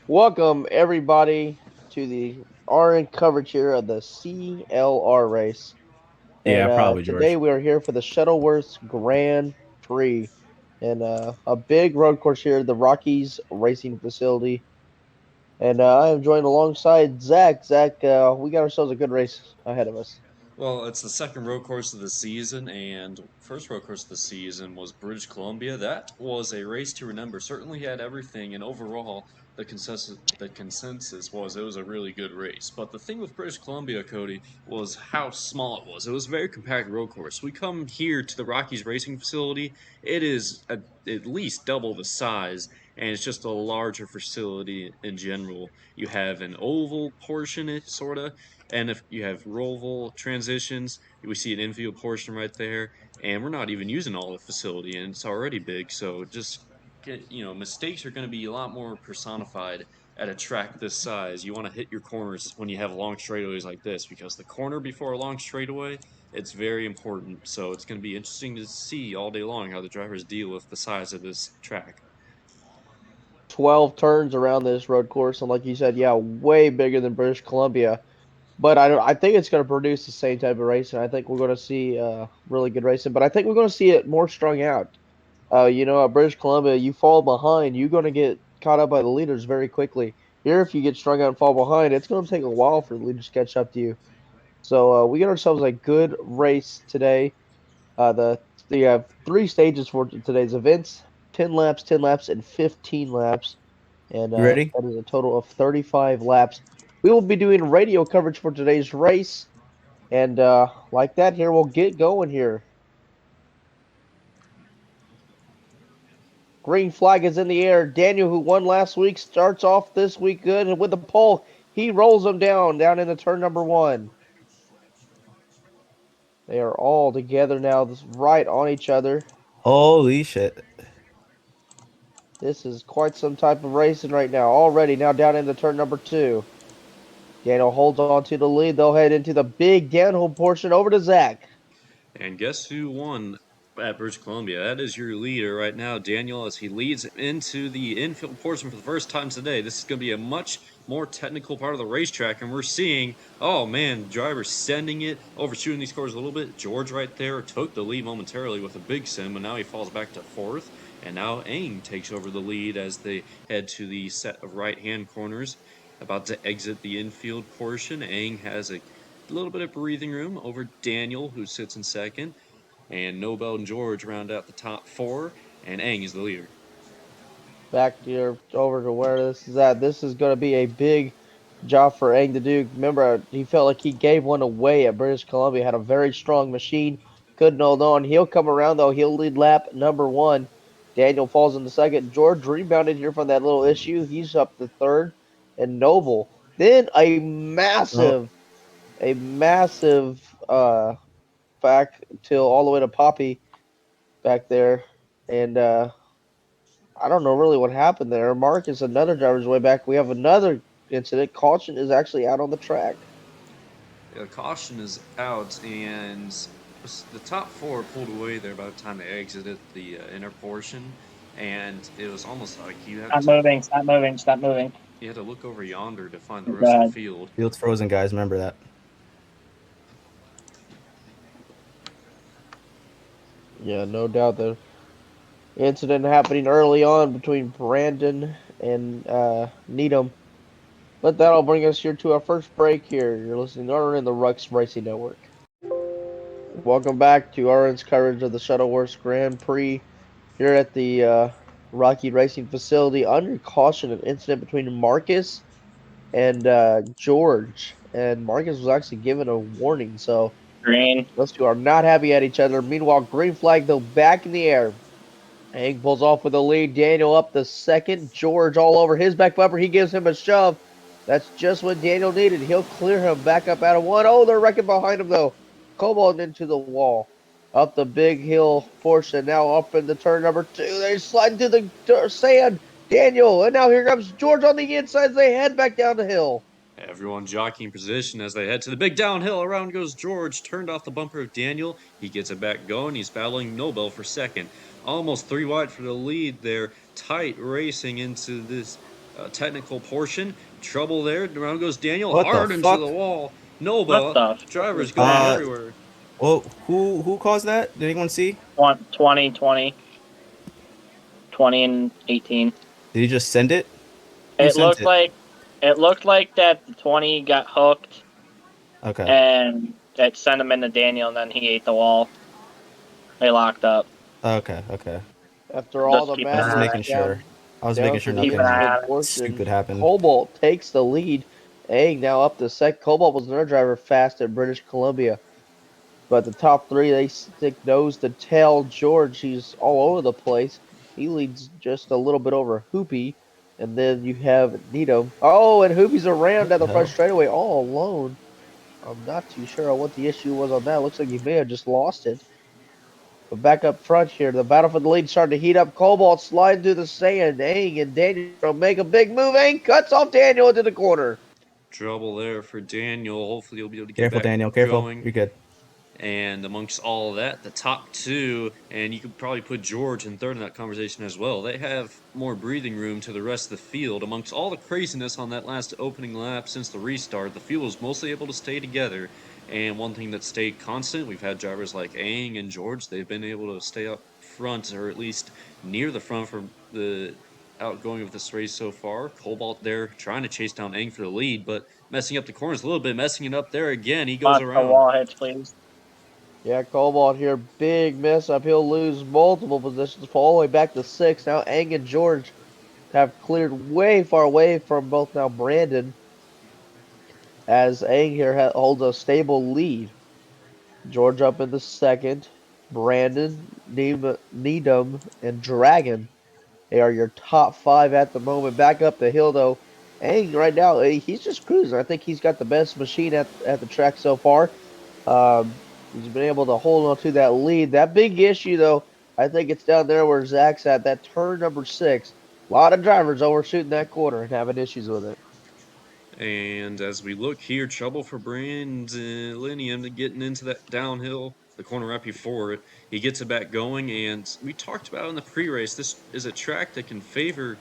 Welcome everybody to the RN coverage here of the CLR race. And Yeah, probably today George. we are here for the Shuttlesworth Grand Prix and a big road course here at the Rockies Racing Facility. And I am joined alongside Zach. Zach, we got ourselves a good race ahead of us. Well, it's the second road course of the season, and first road course of the season was British Columbia. That was a race to remember. Certainly had everything, and overall, the consensus was it was a really good race. But the thing with British Columbia, Cody, was how small it was. It was a very compact road course. We come here to the Rockies Racing Facility. It is at least double the size, and it's just a larger facility in general. You have an oval portion, it sorta, and if you have roval transitions, we see an infield portion right there, and we're not even using all the facility, and it's already big. So just mistakes are going to be a lot more personified at a track this size. You want to hit your corners when you have long straightaways like this, because the corner before a long straightaway, it's very important. So it's going to be interesting to see all day long how the drivers deal with the size of this track. 12 turns around this road course, and like you said, yeah, way bigger than British Columbia. But I think it's going to produce the same type of racing. I think we're going to see really good racing, but I think we're going to see it more strung out. At British Columbia, you fall behind, you're going to get caught up by the leaders very quickly. Here, if you get strung out and fall behind, it's going to take a while for the leaders to catch up to you. So we get ourselves a good race today. The have three stages for today's events: 10 laps, and 15 laps, and You ready? that is a total of 35 laps. We will be doing radio coverage for today's race, and like that, here we'll get going here. Green flag is in the air. Daniel, who won last week, starts off this week good. And with the pole, he rolls them down in the turn number one. They are all together now, right on each other. Holy shit. This is quite some type of racing right now. Already now down into turn number two. Daniel holds on to the lead. They'll head into the big downhill portion over to Zach. And guess who won at British Columbia? That is your leader right now, Daniel, as he leads into the infield portion for the first time today. This is going to be a much more technical part of the racetrack, and we're seeing, oh man, drivers sending it, overshooting these cars a little bit. George right there took the lead momentarily with a big sim, and now he falls back to fourth. And now Aang takes over the lead as they head to the set of right-hand corners. About to exit the infield portion, Aang has a little bit of breathing room over Daniel, who sits in second, and Nobel and George round out the top four, and Aang is the leader. Back here over to where this is at. This is going to be a big job for Ang to do. Remember, he felt like he gave one away at British Columbia. Had a very strong machine. Couldn't hold on. He'll come around, though. He'll lead lap number one. Daniel falls in the second. George rebounded here from that little issue. He's up to third. And Noble. Then Oh, a massive back till all the way to Poppy back there. And I don't know really what happened there. Marcus, another driver's way back. We have another incident. Caution is actually out on the track. Caution is out, and the top four pulled away there by the time they exited the inner portion, and it was almost like Stop moving, stop moving, stop moving. you had to look over yonder to find the Oh, rest of the God. field. field's frozen, guys. Remember that. Yeah, no doubt the incident happening early on between Brandon and Needham. But that'll bring us here to our first break here. You're listening to RN in the Rockies Racing Network. Welcome back to RN's coverage of the Shuttlesworth Grand Prix here at the Rocky Racing Facility. Under caution, an incident between Marcus and George. And Marcus was actually given a warning, so Green. those two are not happy at each other. Meanwhile, green flag, though, back in the air. Hank pulls off with the lead. Daniel up the second. George all over his back bumper. He gives him a shove. That's just what Daniel needed. He'll clear him back up out of one. Oh, they're wrecking behind him, though. Cobalt into the wall. Up the big hill portion. Now up in the turn number two. They slide into the sand. Daniel. And now here comes George on the inside as they head back down the hill. Everyone jockeying position as they head to the big downhill. Around goes George, turned off the bumper of Daniel. He gets it back going. He's battling Nobel for second. Almost three wide for the lead there. Tight racing into this technical portion. Trouble there. Around goes Daniel, What the hard into fuck? the wall. What Nova, the driver's is going that? everywhere. Well, who caused that? Did anyone see? 20, 20, 20 and 18. Did he just send it? Who It sent looked it? like that the 20 got hooked Okay. and it sent him into Daniel, and then he ate the wall. They locked up. Okay. After all Just the keep an I was just madness eye. making sure. down I was making down sure to the Keep an nothing eye infield on it. portion, stupid happened. Cobalt takes the lead. Aang now up to second. Cobalt was another driver fast at British Columbia. But the top three, they stick nose to tail. George, he's all over the place. He leads just a little bit over Hoopy. And then you have Needham. Oh, and Hoopy's around What at the the front hell? straightaway all alone. I'm not too sure on what the issue was on that. Looks like he may have just lost it. But back up front here, the battle for the lead starting to heat up. Cobalt sliding through the sand. Aang and Daniel make a big move. Aang cuts off Daniel into the corner. Trouble there for Daniel. Hopefully, he'll be able to get Careful, back Daniel. Careful. going. You're good. And amongst all of that, the top two, and you could probably put George in third in that conversation as well. They have more breathing room to the rest of the field. Amongst all the craziness on that last opening lap since the restart, the field was mostly able to stay together. And one thing that stayed constant, we've had drivers like Aang and George, they've been able to stay up front, or at least near the front for the outgoing of this race so far. Cobalt there trying to chase down Aang for the lead, but messing up the corners a little bit, messing it up there again. He goes Watch the around. wall hits, please. Yeah, Cobalt here, big mess up. He'll lose multiple positions, fall all the way back to six. Now Aang and George have cleared way far away from both now Brandon, as Aang here holds a stable lead. George up in the second. Brandon, Needham, and Dragon. They are your top five at the moment. Back up the hill though. Aang right now, he's just cruising. I think he's got the best machine at the track so far. He's been able to hold on to that lead. That big issue, though, I think it's down there where Zach's at, that turn number six. A lot of drivers overshooting that corner and having issues with it. And as we look here, trouble for Brandilinium getting into that downhill, the corner right before it. He gets it back going, and we talked about in the pre-race, this is a track that can favor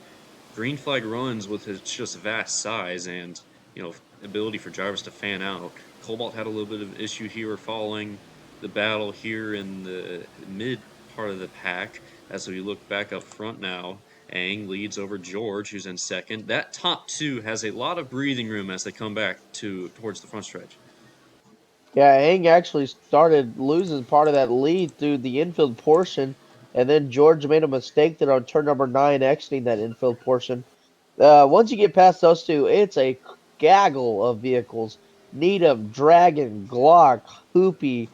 green flag runs with its just vast size and, ability for drivers to fan out. Cobalt had a little bit of issue here following the battle here in the mid part of the pack. As we look back up front now, Aang leads over George, who's in second. That top two has a lot of breathing room as they come back towards the front stretch. Yeah, Aang actually started losing part of that lead through the infield portion, and then George made a mistake there on turn number nine, exiting that infield portion. Once you get past those two, it's a gaggle of vehicles. Needham, Dragon, Glock, Hoopy,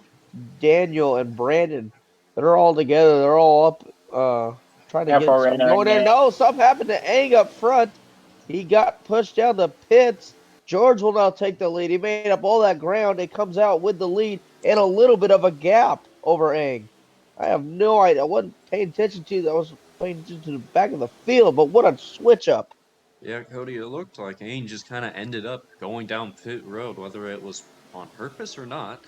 Daniel, and Brandon. They're all together. They're all up trying to Careful, get something Rainer going there. again. No, something happened to Aang up front. He got pushed down the pits. George will now take the lead. He made up all that ground. It comes out with the lead and a little bit of a gap over Aang. I have no idea. I wasn't paying attention to that. I was paying attention to the back of the field, but what a switch up. Yeah, Cody, it looked like Aang just kind of ended up going down pit road, whether it was on purpose or not.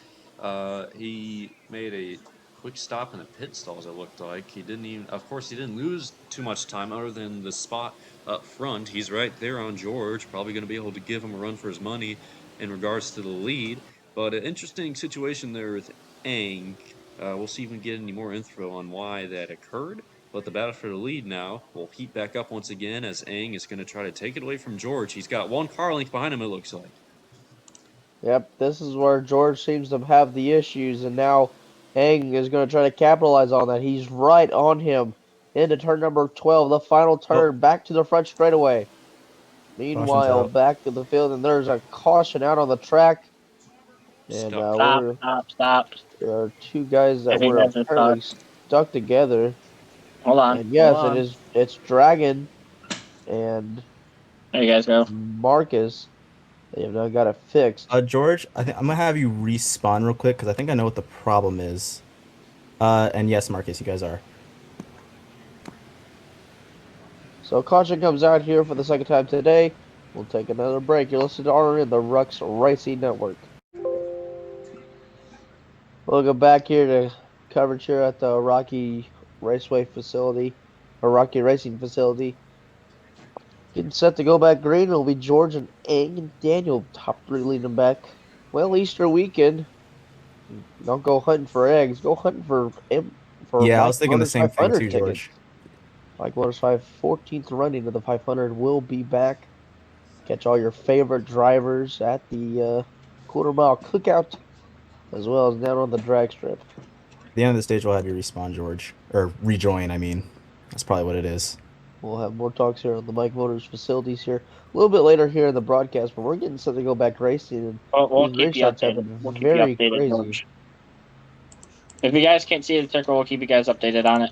He made a quick stop in the pit stalls, it looked like. He didn't even, of course, he didn't lose too much time other than the spot up front. He's right there on George, probably going to be able to give him a run for his money in regards to the lead. But an interesting situation there with Aang. We'll see if we can get any more info on why that occurred. But the battle for the lead now will heat back up once again as Aang is going to try to take it away from George. He's got one car length behind him, it looks like. Yep, this is where George seems to have the issues, and now Aang is going to try to capitalize on that. He's right on him into turn number 12, the final Oh, turn, back to the front straightaway. caution's Meanwhile, out. back to the field, and there's a caution out on the track, and Stuck. Stop, stop, stop. there are two guys that If you were guys are apparently stuck. stuck together. Hold on, And hold yes, on. it's Dragon and There you guys go. Marcus. They have now got it fixed. George, I think I'm gonna have you respawn real quick because I think I know what the problem is. And yes, Marcus, you guys are. So caution comes out here for the second time today. We'll take another break. You're listening to RRN, the Rockies Racing Network. Welcome back here to coverage here at the Rocky Raceway facility, or Rocky Racing facility. Getting set to go back green. It'll be George and Eng and Daniel, top three leading back. Well, Easter weekend. Don't go hunting for eggs. Go hunting for Yeah, I Mike was thinking the Motors same thing 500 too, tickets. George. Mike Motors 14th running of the 500 will be back. Catch all your favorite drivers at the quarter mile cookout, as well as down on the drag strip. At the end of the stage, we'll have you respawn, George. Or rejoin, I mean. That's probably what it is. We'll have more talks here on the Mike Motors facilities here a little bit later here in the broadcast, but we're getting set to go back racing, and We'll these keep race you starts have updated. been We'll keep you very updated, crazy. George. If you guys can't see the ticker, we'll keep you guys updated on it.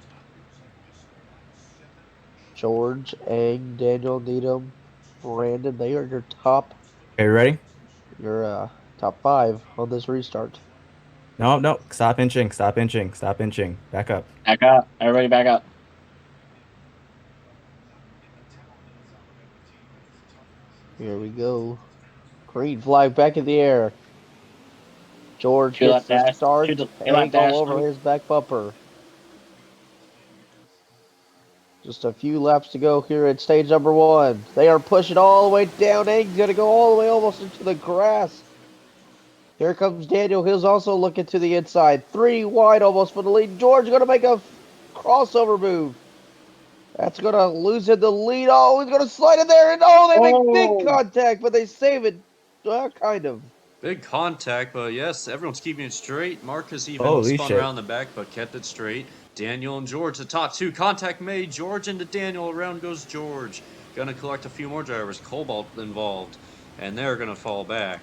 George, Eng, Daniel, Needham, Brandon, they are your top Okay, ready? top five on this restart. No, no. Stop inching. Stop inching. Stop inching. Back up. Back up. Everybody back up. Here we go. Green flag back in the air. George Two hits left the dash. start. Two Eng left all dash. over his back bumper. Just a few laps to go here at stage number one. They are pushing all the way down. Eng's going to go all the way almost into the grass. Here comes Daniel. He's also looking to the inside. 3 wide almost for the lead. George going to make a crossover move. That's going to loosen the lead. Oh, he's going to slide in there. And oh, they make big contact, but they save it. Kind of. Big contact, but yes, everyone's keeping it straight. Marcus even Holy spun shit. around the back, but kept it straight. Daniel and George, the top two. Contact made. George into Daniel. Around goes George. Gonna collect a few more drivers. Cobalt involved, and they're gonna fall back.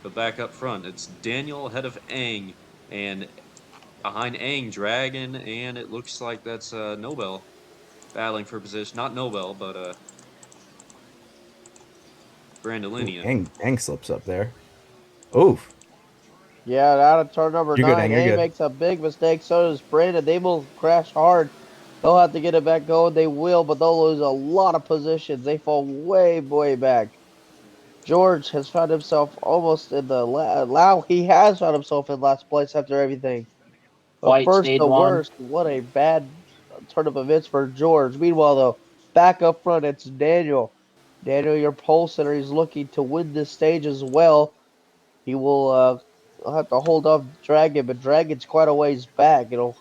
But back up front, it's Daniel ahead of Eng, and behind Eng, Dragon, and it looks like that's Nobel battling for position. Not Nobel, but Ooh, Brandolinia. Eng slips up there. Oof. Yeah, out of turn number You're good, 9, Eng. You're A good. makes a big mistake. So does Brandon. They will crash hard. They'll have to get it back going. They will, but they'll lose a lot of positions. They fall way, way back. George has found himself almost in the he has found himself in last place after everything. But White first stage the one. worst. What a bad turn of events for George. Meanwhile, though, back up front, it's Daniel. Daniel, your pole sitter, he's looking to win this stage as well. He will have to hold off Dragon, but Dragon's quite a ways back. It'll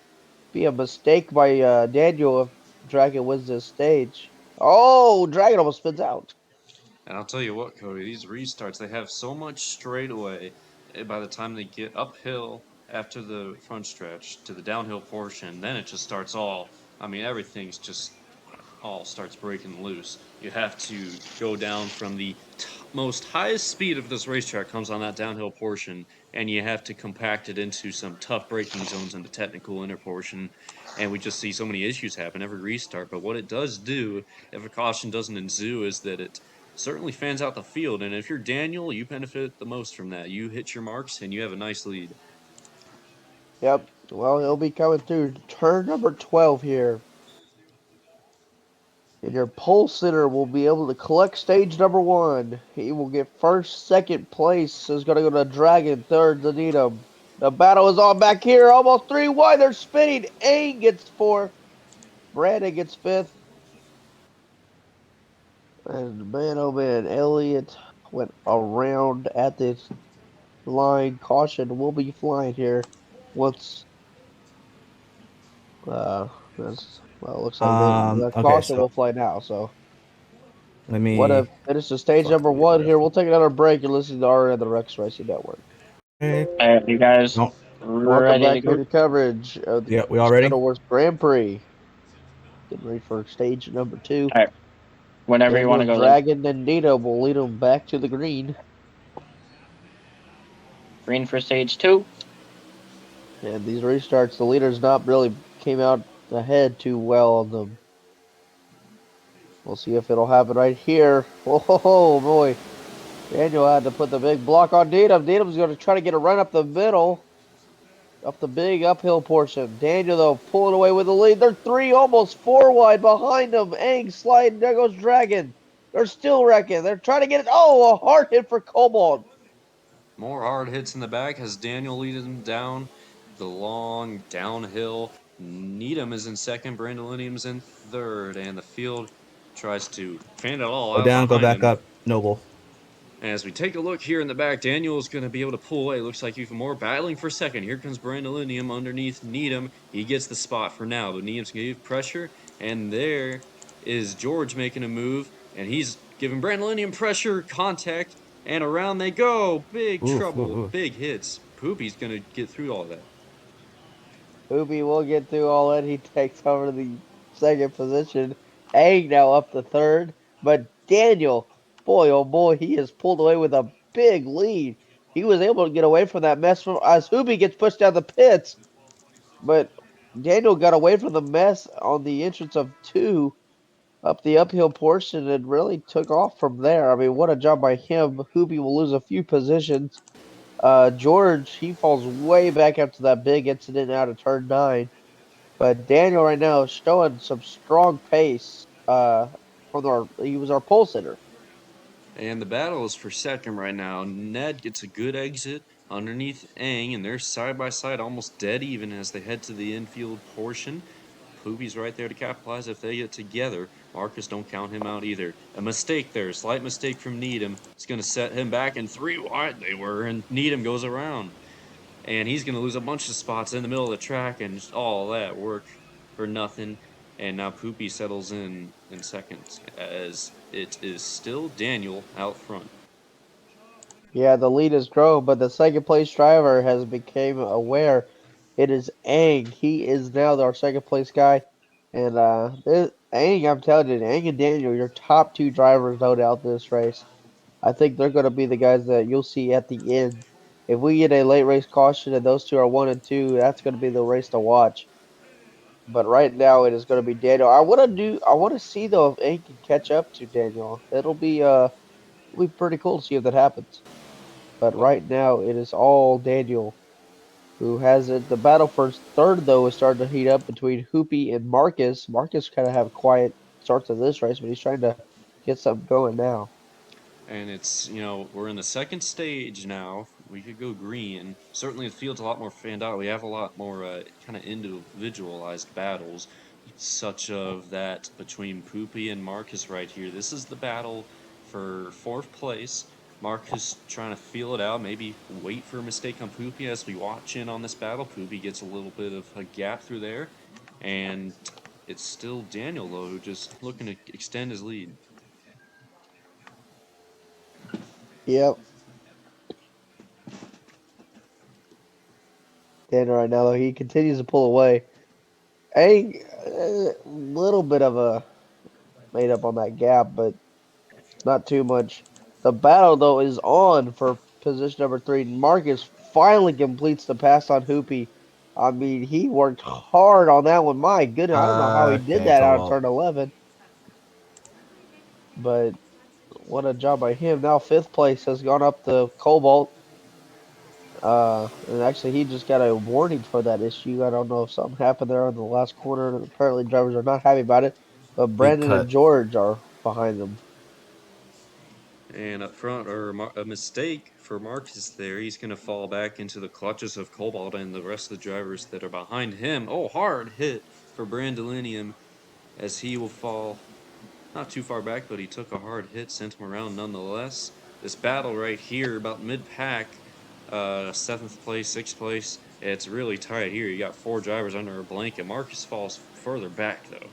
be a mistake by Daniel if Dragon wins this stage. Oh, Dragon almost spins out. And I'll tell you what, Cody, these restarts, they have so much straightaway by the time they get uphill after the front stretch to the downhill portion, then it just starts all, I mean, everything's just all starts breaking loose. You have to go down from the most highest speed of this racetrack comes on that downhill portion, and you have to compact it into some tough braking zones in the technical inner portion. And we just see so many issues happen every restart. But what it does do, if a caution doesn't ensue, is that it certainly fans out the field. And if you're Daniel, you benefit the most from that. You hit your marks, and you have a nice lead. Yep. Well, he'll be coming through turn number 12 here. And your pole sitter will be able to collect stage number 1. He will get first, second place. Is going to go to Dragon, third to Needham. The battle is on back here. Almost 3 wide. They're spinning. A gets 4th. Brandon gets 5th. And man, oh man, Elliott went around at this line. Caution will be flying here once that's well, it looks like the Okay, caution so will fly now. So let what me a finish the stage fuck number the 1 drift. here. We'll take another break and listen to RRN the Rex Racing Network. Okay. All right, you guys No. Welcome ready to back here go? to coverage of the Yeah, we all ready? Shuttlesworth Grand Prix. Getting ready for stage number 2. All right, whenever you want Daniel to go, Luke. Dragon and Nita will lead them back to the green. Green for stage 2. And these restarts, the leaders not really came out ahead too well on them. We'll see if it'll happen right here. Oh boy. Daniel had to put the big block on Needham. Needham's going to try to get a run up the middle. Up the big uphill portion. Daniel, though, pulling away with the lead. They're 3, almost 4 wide behind them. Eng sliding. There goes Dragon. They're still wrecking. They're trying to get it. Oh, a hard hit for Cobalt. More hard hits in the back as Daniel leads him down the long downhill. Needham is in second, Brandolinium's in third, and the field tries to fan it all Go out down, go behind back him. up. Noble. As we take a look here in the back, Daniel is going to be able to pull away. Looks like even more battling for second. Here comes Brandolinium underneath Needham. He gets the spot for now, but Needham's going to give pressure. And there is George making a move, and he's giving Brandolinium pressure, contact, and around they go. Big Oof, oof, trouble, oof. big hits. Poopy's going to get through all that. Hoopy will get through all that. He takes over the second position. Aang now up to third. But Daniel, boy, oh boy, he has pulled away with a big lead. He was able to get away from that mess as Hoopy gets pushed down the pits. But Daniel got away from the mess on the entrance of two up the uphill portion and really took off from there. I mean, what a job by him. Hoopy will lose a few positions. George, he falls way back after that big incident out of turn 9. But Daniel right now is showing some strong pace. He was our pole sitter. And the battle is for second right now. Ned gets a good exit underneath Aang, and they're side by side, almost dead even as they head to the infield portion. Poopy's right there to capitalize if they get together. Marcus, don't count him out either. A mistake there, slight mistake from Needham. It's going to set him back, and 3 wide they were, and Needham goes around. And he's going to lose a bunch of spots in the middle of the track, and just all that work for nothing. And now Poopy settles in second, as it is still Daniel out front. Yeah, the lead has grown, but the second place driver has become aware. It is Aang. He is now our second place guy. And Aang, I'm telling you, Aang and Daniel, your top two drivers, no doubt, this race. I think they're going to be the guys that you'll see at the end. If we get a late race caution and those two are 1 and 2, that's going to be the race to watch. But right now, it is going to be Daniel. I want to see though if Aang can catch up to Daniel. It'll be pretty cool to see if that happens. But Well, right now, it is all Daniel who has it. The battle for third though is starting to heat up between Hoopy and Marcus. Marcus kind of have quiet starts of this race, but he's trying to get something going now. and it's, we're in the second stage now. We could go green. Certainly, the field's a lot more fanned out. We have a lot more kind of individualized battles, such of that between Poopy and Marcus right here. This is the battle for fourth place. Marcus trying to feel it out, maybe wait for a mistake on Poopy as we watch in on this battle. Poopy gets a little bit of a gap through there, and it's still Daniel, though, who just looking to extend his lead. Yep. Daniel right now though he continues to pull away. A little bit of a made up on that gap, but not too much. The battle though is on for position number 3. Marcus finally completes the pass on Hoopy. I mean, he worked hard on that one. My goodness, I don't know how he did Okay, that out of Cobalt. turn 11, but what a job by him. Now fifth place has gone up to Cobalt. And actually, he just got a warning for that issue. I don't know if something happened there in the last corner. Apparently, drivers are not happy about it, but Big Brandon and cut. George are behind them. And up front, a mistake for Marcus there. He's going to fall back into the clutches of Cobalt and the rest of the drivers that are behind him. Oh, hard hit for Brandolinium as he will fall not too far back, but he took a hard hit, sent him around nonetheless. This battle right here, about mid-pack, 7th place, 6th place, it's really tight here. You got 4 drivers under a blanket. Marcus falls further back, though.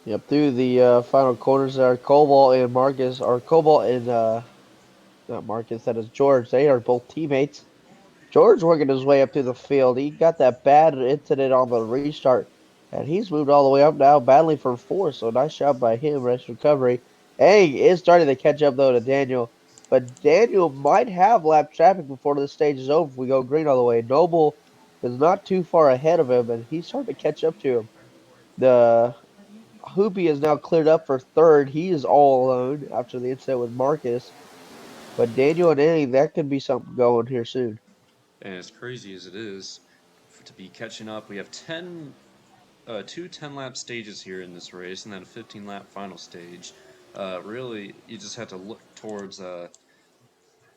Yep, through the final corners there, Cobalt and Marcus, or Cobalt and not Marcus, that is George. They are both teammates. George working his way up through the field. He got that bad incident on the restart, and he's moved all the way up now, battling for fourth. So nice job by him. Nice recovery. Aang is starting to catch up though to Daniel, but Daniel might have lap traffic before this stage is over. If we go green all the way. Noble is not too far ahead of him, and he's starting to catch up to him. The Hoopy is now cleared up for third. He is all alone after the incident with Marcus. But Daniel and Aang, that could be something going here soon. And as crazy as it is to be catching up, we have 2 10-lap stages here in this race, and then a 15-lap final stage. Really, you just have to look towards the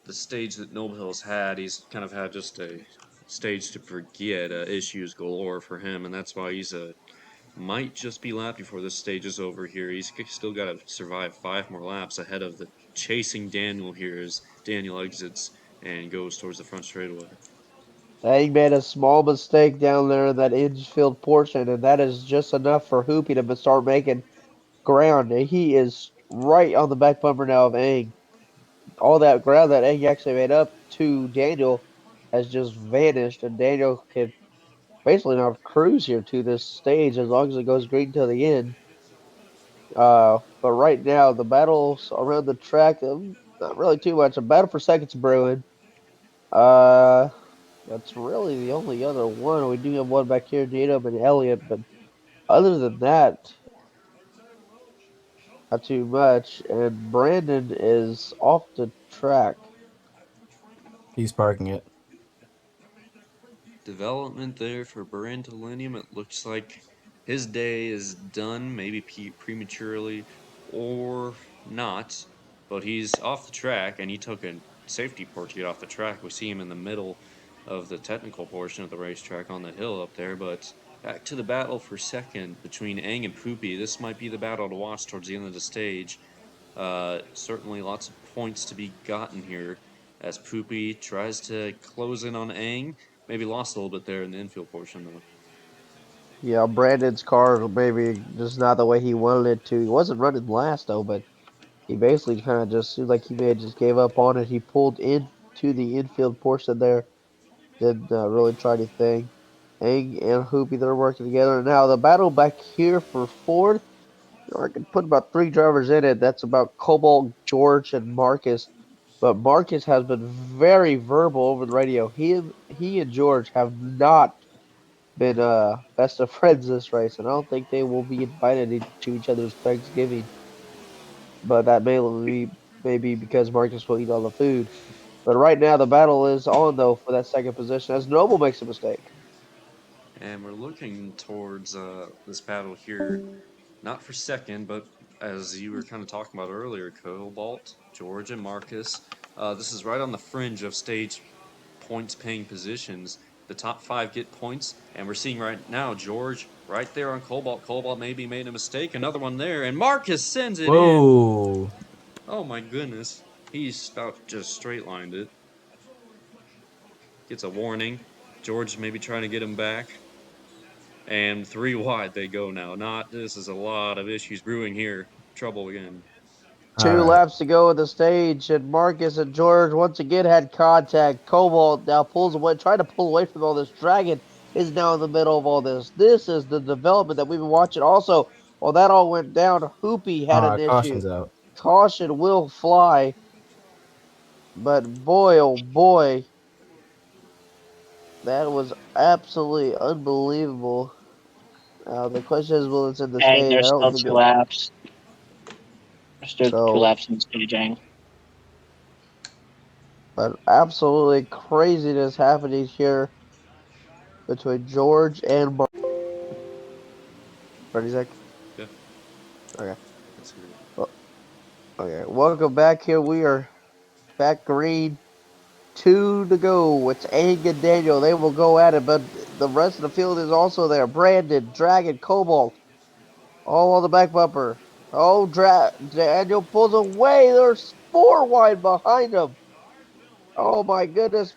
stage that Noble Hill's had. He's kind of had just a stage to forget, issues galore for him, and that's why he's might just be lapped before this stage is over here. He's still got to survive 5 more laps ahead of the chasing Daniel here as Daniel exits and goes towards the front straightaway. He made a small mistake down there in that infield portion, and that is just enough for Hoopy to start making ground. He is right on the back bumper now of Aang. All that ground that Aang actually made up to Daniel has just vanished, and Daniel can basically now cruise here to this stage as long as it goes green till the end. But right now the battles around the track, not really too much. A battle for seconds brewing. Uh, that's really the only other one. We do have one back here, Needham and Elliott, but other than that, not too much. And Brandon is off the track. He's parking it. Development there for Berantolinium. It looks like his day is done, maybe prematurely or not, but he's off the track and he took a safety port to get off the track. We see him in the middle of the technical portion of the racetrack on the hill up there, but back to the battle for second between Aang and Poopy. This might be the battle to watch towards the end of the stage. Certainly lots of points to be gotten here as Poopy tries to close in on Aang. Maybe lost a little bit there in the infield portion, though. Yeah, Brandon's car maybe just not the way he wanted it to. He wasn't running last though, but he basically kind of just seemed like he may have just gave up on it. He pulled into the infield portion there, didn't really try anything. Aang and Hoopy, they're working together. Now the battle back here for fourth, I could put about 3 drivers in it. That's about Cobalt, George, and Marcus. But Marcus has been very verbal over the radio. He and George have not been best of friends this race, and I don't think they will be invited to each other's Thanksgiving. But that may be because Marcus will eat all the food. But right now the battle is on though for that second position as Noble makes a mistake. And we're looking towards this battle here, not for second, but as you were kind of talking about earlier, Cobalt, George, and Marcus. This is right on the fringe of stage points paying positions. The top 5 get points, and we're seeing right now George right there on Cobalt. Cobalt maybe made a mistake, another one there, and Marcus sends it in. Whoa! Oh my goodness. He's about just straight lined it. Gets a warning. George maybe trying to get him back. And 3 wide they go now. This is a lot of issues brewing here. Trouble again. Two All right. laps to go on the stage, and Marcus and George once again had contact. Cobalt now pulls away, trying to pull away from all this. Dragon is now in the middle of all this. This is the development that we've been watching. Also, while that all went down, Hoopy had an issue. Caution's out. Caution will fly, but boy, oh boy, that was absolutely unbelievable. The question is, will it's in the And stage? I there's don't still think two it. laps. There's still two So, laps in staging. but absolutely craziness happening here between George and Mark. Ready, Zach? Yeah, Okay. let's hear it. Well, okay. Welcome back here. We are back green. 2 to go. It's Aang and Daniel. They will go at it, but the rest of the field is also there. Brandon, Dragon, Cobalt, all on the back bumper. Oh, Daniel pulls away. There's 4 wide behind him. Oh my goodness.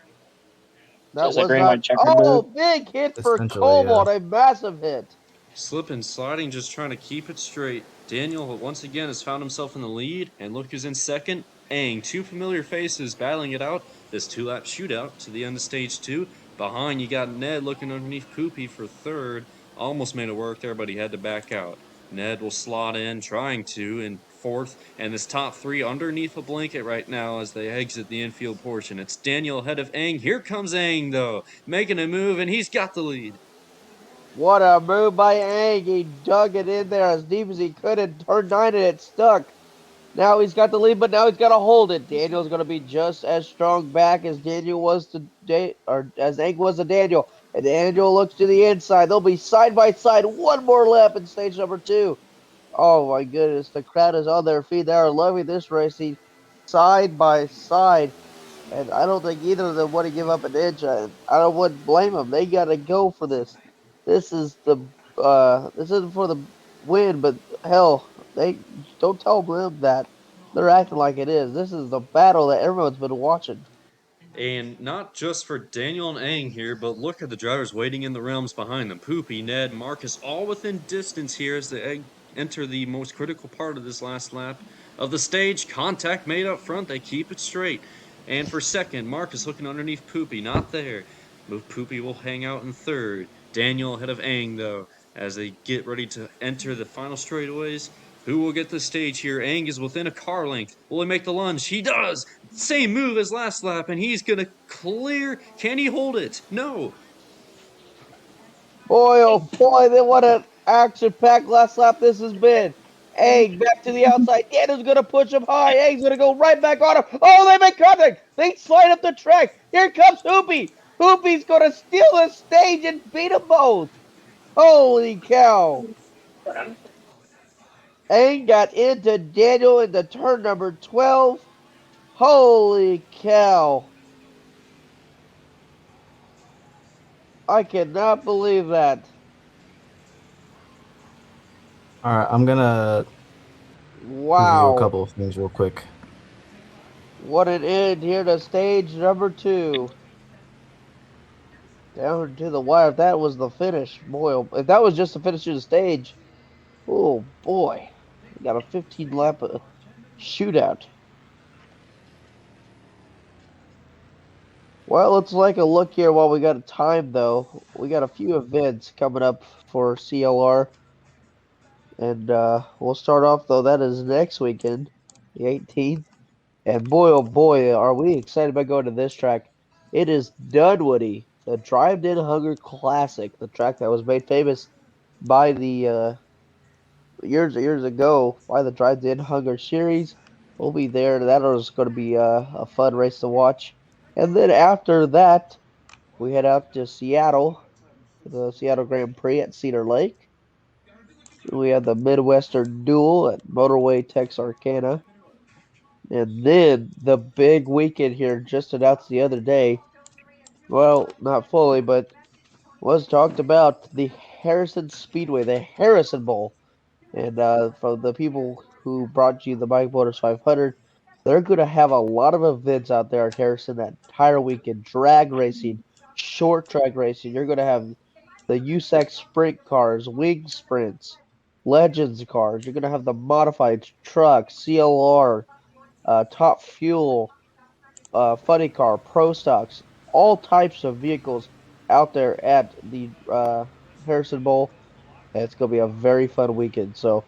So That is the was green not. white checker Oh, boot? big hit for Essentially, yeah. Cobalt. A massive hit. Slipping, sliding, just trying to keep it straight. Daniel, once again, has found himself in the lead, and look who's in second. Aang, 2 familiar faces battling it out. This 2-lap shootout to the end of stage 2. Behind, you got Ned looking underneath Poopy for third. Almost made it work there, but he had to back out. Ned will slot in, trying to, in fourth, and this top 3 underneath a blanket right now as they exit the infield portion. It's Daniel ahead of Aang. Here comes Aang, though, making a move, and he's got the lead. What a move by Aang. He dug it in there as deep as he could and turned 9 and it stuck. Now he's got the lead, but now he's got to hold it. Daniel's going to be just as strong back as Daniel was to or as Aang was to Daniel. And Daniel looks to the inside. They'll be side by side. One more lap in stage number 2. Oh my goodness, the crowd is on their feet. They are loving this racing side by side. And I don't think either of them want to give up an inch. I wouldn't blame them. They got to go for this. This is the this isn't for the win, but hell, they don't tell them that. They're acting like it is. This is the battle that everyone's been watching. And not just for Daniel and Aang here, but look at the drivers waiting in the realms behind them. Poopy, Ned, Marcus, all within distance here as they enter the most critical part of this last lap of the stage. Contact made up front, they keep it straight. And for second, Marcus looking underneath Poopy, not there. Poopy will hang out in third. Daniel ahead of Aang, though, as they get ready to enter the final straightaways. Who will get the stage here? Aang is within a car length. Will he make the lunge? He does! Same move as last lap, and he's gonna clear. Can he hold it? No. Boy, oh boy, then what an action-packed last lap this has been. Egg back to the outside. Daniel's gonna push him high. Egg's gonna go right back on him. Oh, they make contact. They slide up the track. Here comes Hoopy. Hoopy's gonna steal the stage and beat them both. Holy cow. Aang got into Daniel into turn number 12. Holy cow. I cannot believe that. All right, I'm gonna review a Wow. couple of things real quick. What an end here to stage number 2. Down to the wire. If that was the finish, boy, if that was just the finish of the stage, oh boy. We got a 15 lap shootout. Well, let's take a look here while we got time, though. We got a few events coming up for CLR. And we'll start off, though, that is next weekend, the 18th. And boy, oh boy, are we excited about going to this track. It is Dunwoody, the Drive-In Hunger Classic, the track that was made famous by the years ago by the Drive-In Hunger series. We'll be there. That is going to be a fun race to watch. And then after that, we head out to Seattle, the Seattle Grand Prix at Cedar Lake. We have the Midwestern Duel at Motorway Texarkana. And then the big weekend here, just announced the other day. Well, not fully, but was talked about the Harrison Speedway, the Harrison Bowl. And from the people who brought you the Bike Motors 500, they're going to have a lot of events out there at Harrison that entire weekend. Drag racing, short track racing. You're going to have the USAC sprint cars, wing sprints, legends cars. You're going to have the modified truck, CLR, top fuel, funny car, pro stocks, all types of vehicles out there at the Harrison Bowl. And it's going to be a very fun weekend. So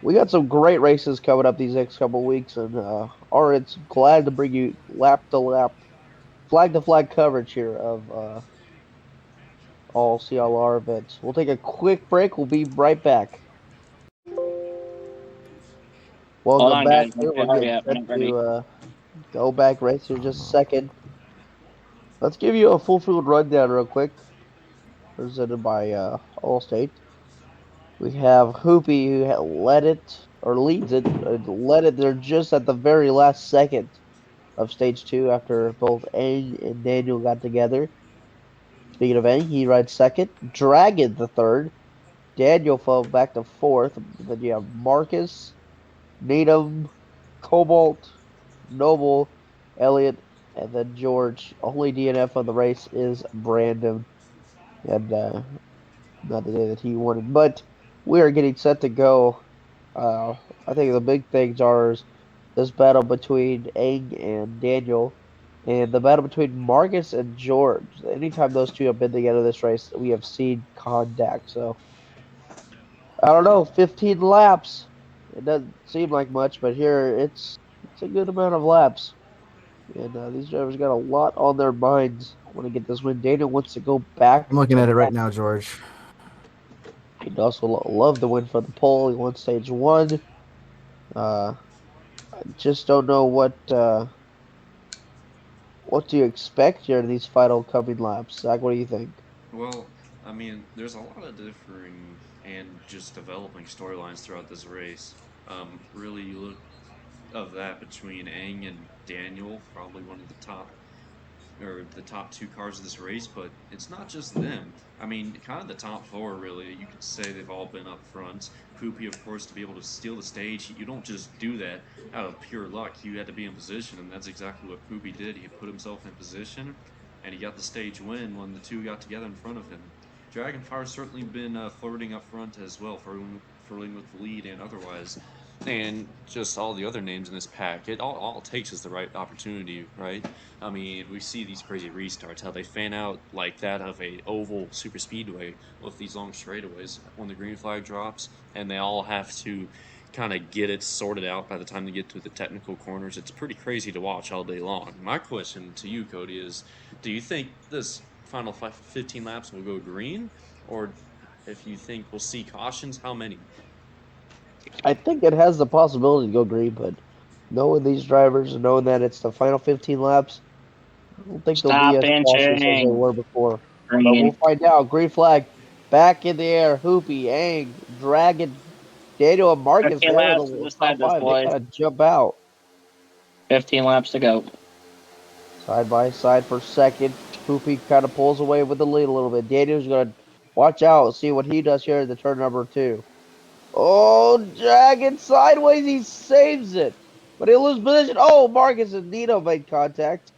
we got some great races coming up these next couple weeks, and it's glad to bring you lap to lap, flag to flag coverage here of all CLR events. We'll take a quick break. We'll be right back. Hold Welcome on, back guys. here. Make We're sure hurry getting up. set I'm ready. to go back race here just a second. Let's give you a full field rundown real quick, presented by Allstate. We have Hoopy who led it or leads it, led it. They're just at the very last second of stage 2 after both Aang and Daniel got together. Speaking of Aang, he rides second. Dragon the third. Daniel fell back to fourth. Then you have Marcus, Needham, Cobalt, Noble, Elliot, and then George. Only DNF on the race is Brandon. And not the day that he wanted. But we are getting set to go. Uh, I think the big things are this battle between Aang and Daniel, and the battle between Marcus and George. Anytime those two have been together this race, we have seen contact. So I don't know, 15 laps. It doesn't seem like much, but here it's a good amount of laps. And these drivers got a lot on their minds. Want to get this win. Daniel wants to go back I'm looking to at it right back. now, George. He'd also love to win for the pole. He won stage 1. Uh, I just don't know what do you expect here in these final coming laps. Zach, what do you think? Well, I mean, there's a lot of differing and just developing storylines throughout this race. Really, you look of that between Aang and Daniel, probably one of the top or the top two cars of this race, but it's not just them. I mean, kind of the top four, really. You could say they've all been up front. Poopy, of course, to be able to steal the stage, you don't just do that out of pure luck. You had to be in position, and that's exactly what Poopy did. He put himself in position, and he got the stage win when the two got together in front of him. Dragonfire's certainly been flirting up front as well, flirting with the lead and otherwise. And just all the other names in this pack, all it takes is the right opportunity, right? I mean, we see these crazy restarts, how they fan out like that of a oval super speedway with these long straightaways when the green flag drops, and they all have to kind of get it sorted out by the time they get to the technical corners. It's pretty crazy to watch all day long. My question to you, Cody, is do you think this final 15 laps will go green, or if you think we'll see cautions, how many? I think it has the possibility to go green, but knowing these drivers and knowing that it's the final 15 laps, I don't think they'll be Stop as cautious as they inching. were before. But we'll Green. find out. Green flag back in the air. Hoopy, Ang, Dragon, Daniel, and Marcus. 15 They're in laps to the top decide this, five. They boys. gotta jump out 15 laps to go. side by side for second. Hoopy kind of pulls away with the lead a little bit. Daniel's gonna watch out, see what he does here in the turn number 2. Oh, Dragon sideways. He saves it. But he'll lose position. Oh, Marcus and Nino made contact.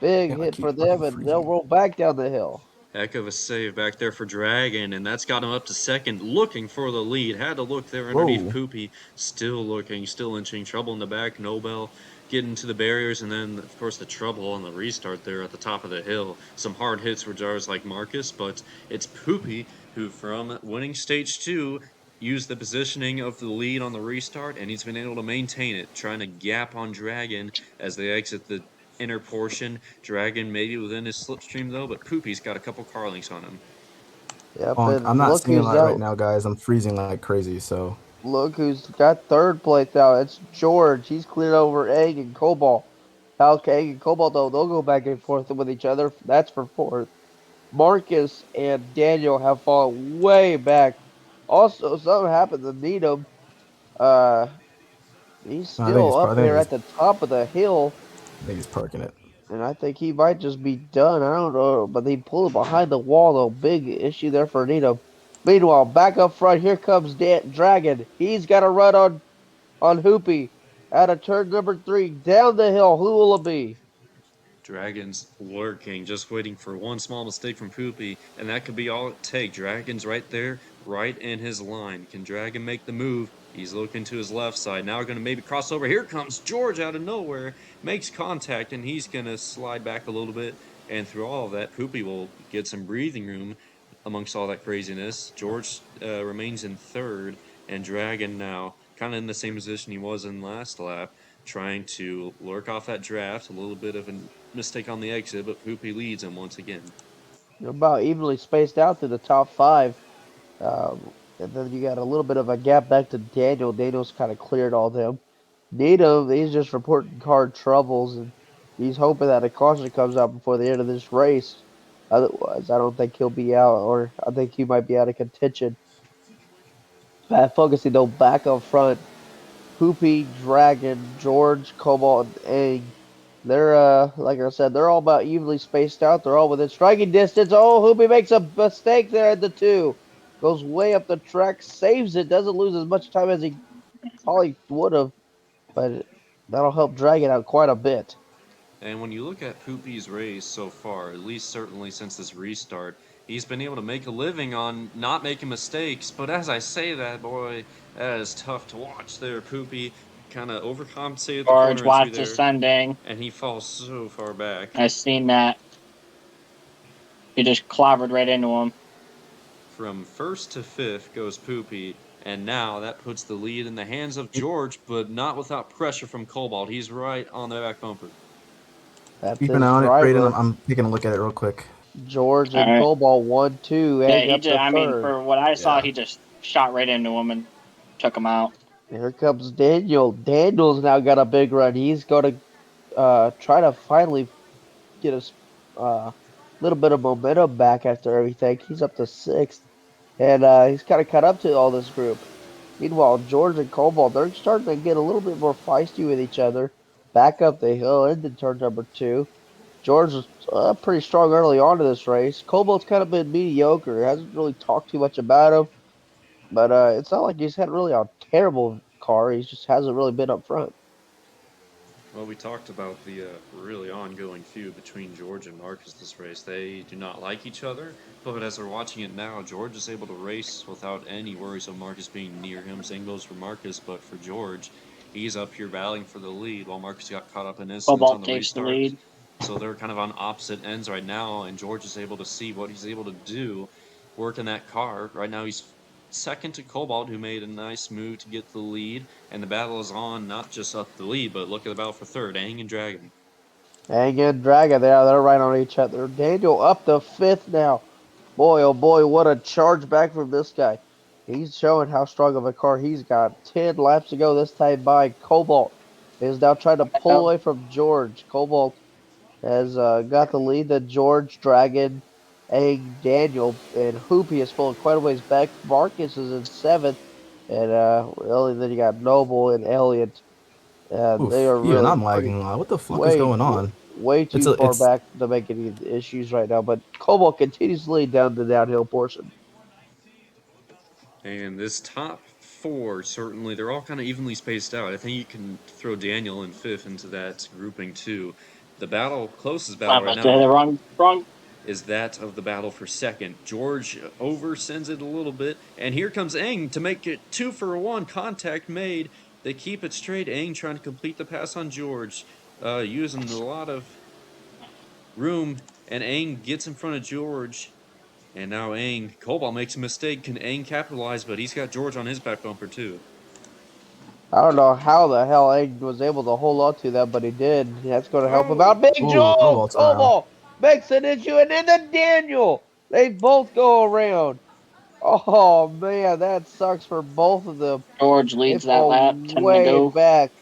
Big Damn, I hit keep for fucking them, and they'll freezing. roll back down the hill. Heck of a save back there for Dragon, and that's got him up to second, looking for the lead. Had to look there underneath Whoa. Poopy, still looking, still inching. Trouble in the back, Nobel getting to the barriers, and then, of course, the trouble on the restart there at the top of the hill. Some hard hits for drivers like Marcus, but it's Poopy who, from winning stage 2, used the positioning of the lead on the restart, and he's been able to maintain it, trying to gap on Dragon as they exit the inner portion. Dragon maybe within his slipstream though, but Poopy's got a couple car links on him. Yep, Bonk. I'm and not look seeing a who's lot right out. now, guys. I'm freezing like crazy, so. Look who's got third place now. It's George. He's cleared over Egg and Cobalt. Egg and Cobalt, though, they'll go back and forth with each other. That's for fourth. Marcus and Daniel have fallen way back. Also, something happened to Needham. Uh, he's No, I think still up here at the top of the hill. he's parking it. And I think he might just be done. I don't know, but they pulled him behind the wall, though. Big issue there for Needham. Meanwhile, back up front, here comes Dragon. He's got a run on Hoopy out of turn number 3 down the hill. Who will it be? Dragon's lurking, just waiting for one small mistake from Poopy, and that could be all it takes. Dragon's right there, right in his line. Can Dragon make the move? He's looking to his left side. Now going to maybe cross over. Here comes George out of nowhere. Makes contact, and he's going to slide back a little bit. And through all of that, Poopy will get some breathing room amongst all that craziness. George remains in third, and Dragon now kind of in the same position he was in last lap, trying to lurk off that draft. A little bit of a mistake on the exit, but Poopy leads him once again. They're about evenly spaced out to the top 5. And then you got a little bit of a gap back to Daniel. Daniel's kind of cleared all them. Needham, he's just reporting car troubles, and he's hoping that a caution comes out before the end of this race. Otherwise, I don't think he'll be out, or I think he might be out of contention. Focusing though back up front, Poopy, Dragon, George, Cobalt, and Aang. They're like I said, they're all about evenly spaced out. They're all within striking distance. Oh, Hoopy makes a mistake there at the 2. Goes way up the track, saves it, doesn't lose as much time as he probably would have, but that'll help Dragon out quite a bit. And when you look at Poopy's race so far, at least certainly since this restart, he's been able to make a living on not making mistakes. But as I say that, boy, that is tough to watch there. Poopy kind of overcompensated the George, corner entry watch there, descending. and he falls so far back. I seen that. He just clobbered right into him. From first to fifth goes Poopy, and now that puts the lead in the hands of George, but not without pressure from Cobalt. He's right on the back bumper. That's Keeping his on it, Braden. driver, I'm taking a look at it real quick. George All and right. Cobalt 1-2, Yeah, Egg he up just, to I mean, third. for what I saw, Yeah. he just shot right into him and took him out. Here comes Daniel. Daniel's now got a big run. He's going to try to finally get a little bit of momentum back after everything. He's up to 6th, and he's kind of caught up to all this group. Meanwhile, George and Cobalt, they're starting to get a little bit more feisty with each other. Back up the hill into turn number 2. George was pretty strong early on to this race. Cobalt's kind of been mediocre. Hasn't really talked too much about him, but it's not like he's had really a terrible car. He just hasn't really been up front. Well, we talked about the really ongoing feud between George and Marcus this race. They do not like each other, but as we're watching it now, George is able to race without any worries of Marcus being near him. Same goes for Marcus, but for George, he's up here battling for the lead while Marcus got caught up in incidents on Cobalt the takes the restart. lead. So they're kind of on opposite ends right now, and George is able to see what he's able to do, work in that car. Right now, he's second to Cobalt, who made a nice move to get the lead, and the battle is on, not just up the lead, but look at the battle for third, Aang and Dragon. And again, Dragon, they're right on each other. Daniel up to fifth now. Boy, oh boy, what a charge back from this guy. He's showing how strong of a car he's got. 10 laps to go this time by. Cobalt is now trying to pull away from George. Cobalt has got the lead. Then George, Dragon, Egg, Daniel, and Hoopy is pulling quite a ways back. Marcus is in seventh. And really, then you got Noble and Elliott. They Oof. are Even really I'm pretty lagging. What the fuck is going on? way It's too a, far it's back to make any issues right now. But Cobalt continues to lead down the downhill portion. And this top four, certainly, they're all kind of evenly spaced out. I think you can throw Daniel in fifth into that grouping too. The battle, closest battle I right must have hit now, the wrong. is that of the battle for second. George oversends it a little bit, and here comes Aang to make it 2-for-1. Contact made. They keep it straight. Aang trying to complete the pass on George, using a lot of room, and Aang gets in front of George. And now Aang, Cobalt makes a mistake. Can Aang capitalize? But he's got George on his back bumper too. I don't know how the hell Egg was able to hold on to that, but he did. That's going to help him Oh, out. Big ooh, Joe Cobalt's around. Cobalt makes an issue, and then the Daniel. They both go around. Oh man, that sucks for both of them. George They leads that fall lap. 10 to way go. back.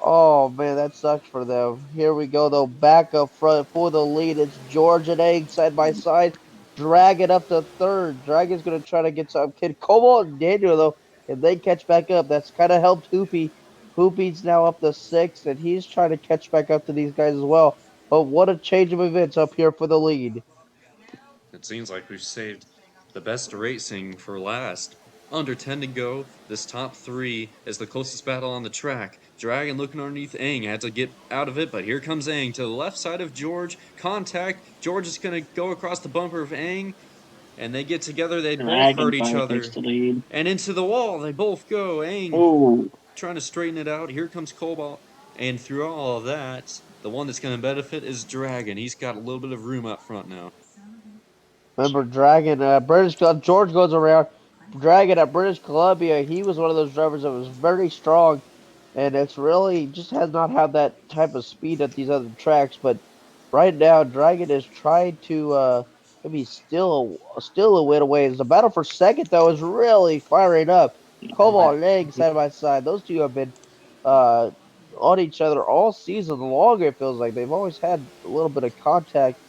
Oh man, that sucks for them. Here we go though, back up front for the lead. It's George and Egg side by side. Drag it up to third. Dragon's gonna try to get some kid. Cobalt and Daniel though, if they catch back up, that's kind of helped Hoopy. Hoopy's now up to sixth, and he's trying to catch back up to these guys as well. But what a change of events up here for the lead. it seems like we've saved the best racing for last. Under 10 to go. This top three is the closest battle on the track. Dragon looking underneath Aang. Had to get out of it, but here comes Aang to the left side of George. Contact. George is going to go across the bumper of Aang, and they get together. They both hurt Dragon each finally takes other. the lead. And into the wall, they both go. Aang Ooh. trying to straighten it out. Here comes Cobalt. And through all of that, the one that's going to benefit is Dragon. He's got a little bit of room up front now. Remember Dragon, George goes around. Dragon at British Columbia, he was one of those drivers that was very strong, and it's really just has not had that type of speed at these other tracks. But right now, Dragon is trying to maybe still a win away. The battle for second though is really firing up. Cobalt and Egg side by side. Those two have been uh, on each other all season long. It feels like they've always had a little bit of contact.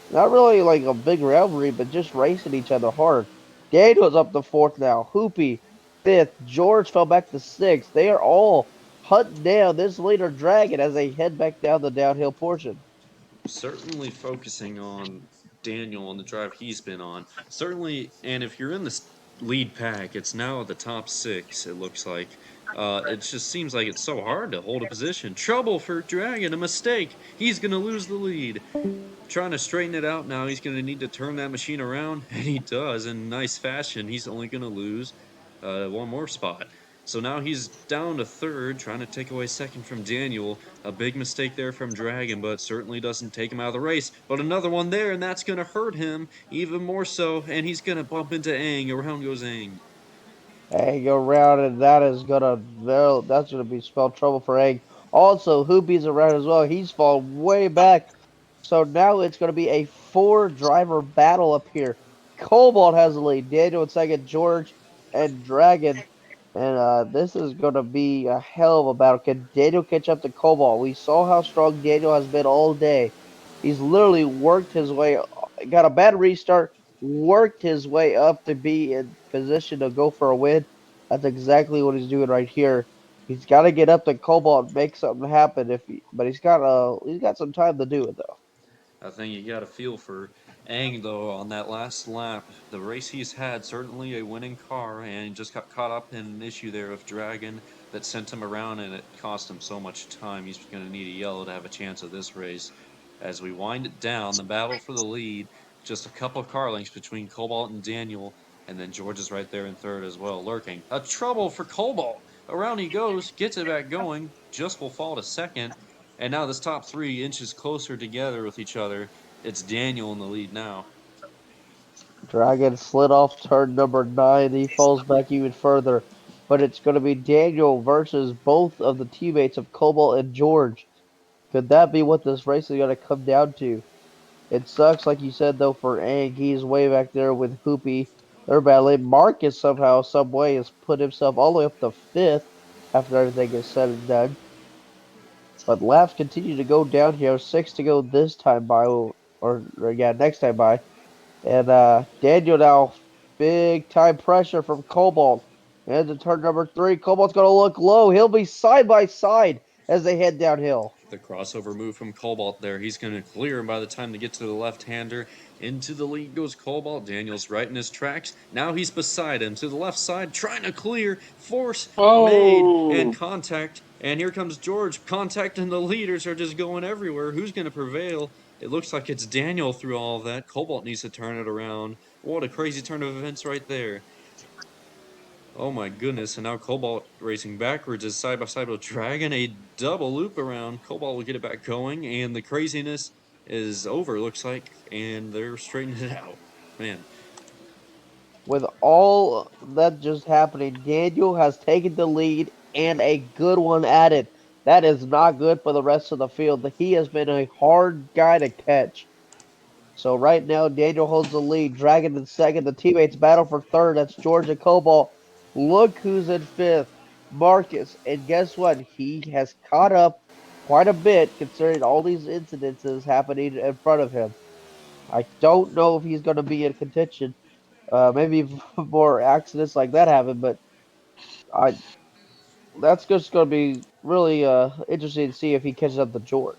Not really like a big rivalry, but just racing each other hard. Daniel's up to fourth now. Hoopy fifth. George fell back to sixth. They are all hunting down this leader Dragon as they head back down the downhill portion. Certainly focusing on Daniel and the drive he's been on. Certainly, and if you're in the lead pack, it's now the top six, it looks like. It just seems like it's so hard to hold a position. Trouble for Dragon, a mistake. He's going to lose the lead. Trying to straighten it out now. He's going to need to turn that machine around, and he does in nice fashion. He's only going to lose one more spot. So now he's down to third, trying to take away second from Daniel. A big mistake there from Dragon, but certainly doesn't take him out of the race. But another one there, and that's going to hurt him even more so, and he's going to bump into Aang. Around goes Aang. Egg around, and that's gonna be spell trouble for Egg. Also, Hoopy's around as well. He's fallen way back. So now it's gonna be a four-driver battle up here. Cobalt has the lead. Daniel in second, George and Dragon. And this is gonna be a hell of a battle. Can Daniel catch up to Cobalt? We saw how strong Daniel has been all day. He's literally worked his way, got a bad restart, worked his way up to be in position to go for a win. That's exactly what he's doing right here. He's got to get up to Cobalt and make something happen. But he's got some time to do it though. I think you got a feel for Ang though on that last lap. The race he's had certainly a winning car, and just got caught up in an issue there with Dragon that sent him around, and it cost him so much time. He's going to need a yellow to have a chance at this race. As we wind it down, the battle for the lead, just a couple of car lengths between Cobalt and Daniel, and then George is right there in third as well, lurking. A trouble for Cobalt. Around he goes, gets it back going, just will fall to second. And now this top three inches closer together with each other. It's Daniel in the lead now. Dragon slid off turn number 9. He falls back even further. But it's going to be Daniel versus both of the teammates of Cobalt and George. Could that be what this race is going to come down to? It sucks, like you said, though, for Ang. He's way back there with Hoopy. They're battling. Marcus somehow, some way, has put himself all the way up to 5th after everything is said and done. But laps continue to go down here. 6 to go this time by, next time by. And Daniel now, big time pressure from Cobalt. And to turn number 3, Cobalt's going to look low. He'll be side by side as they head downhill. The crossover move from Cobalt there. He's going to clear him by the time they get to the left-hander. Into the lead goes Cobalt. Daniel's right in his tracks. Now he's beside him to the left side, trying to clear. Force made and contact. And here comes George. Contact and the leaders are just going everywhere. Who's going to prevail? It looks like it's Daniel through all of that. Cobalt needs to turn it around. What a crazy turn of events right there. Oh my goodness, and now Cobalt racing backwards is side by side with Dragon, a double loop around. Cobalt will get it back going, and the craziness is over, looks like, and they're straightening it out. Man. With all that just happening, Daniel has taken the lead and a good one at it. That is not good for the rest of the field. He has been a hard guy to catch. So right now, Daniel holds the lead. Dragon in second. The teammates battle for third. That's George and Cobalt. Look who's in fifth. Marcus. And guess what? He has caught up quite a bit considering all these incidences happening in front of him. I don't know if he's going to be in contention. Maybe more accidents like that happen, but I that's just going to be really interesting to see if he catches up to George.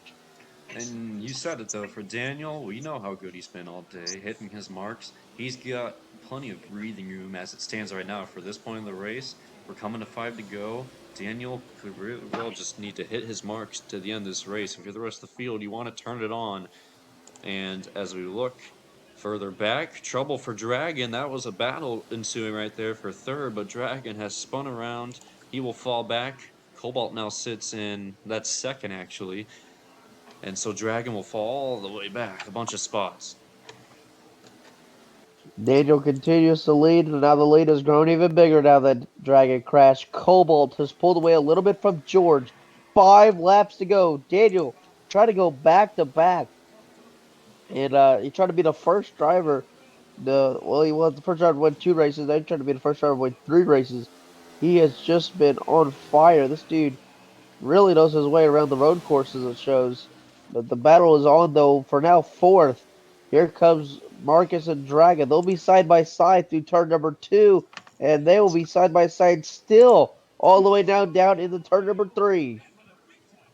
And you said it though, for Daniel, we know how good he's been all day, hitting his marks. He's got plenty of breathing room as it stands right now for this point in the race. We're coming to 5 to go. Daniel could really well just need to hit his marks to the end of this race. If you're the rest of the field, you want to turn it on. And as we look further back, trouble for Dragon. That was a battle ensuing right there for third, but Dragon has spun around. He will fall back. Cobalt now sits in, that's second actually. And so Dragon will fall all the way back, a bunch of spots. Daniel continues to lead, and now the lead has grown even bigger now that Dragon crashed. Cobalt has pulled away a little bit from George. 5 laps to go. Daniel trying to go back to back. And he tried to be the first driver. He was the first driver to win 2 races. Then he tried to be the first driver to win 3 races. He has just been on fire. This dude really knows his way around the road courses, it shows. But the battle is on, though, for now, 4th. Here comes Marcus and Dragon. They'll be side by side through turn number 2, and they will be side by side still all the way down into turn number 3.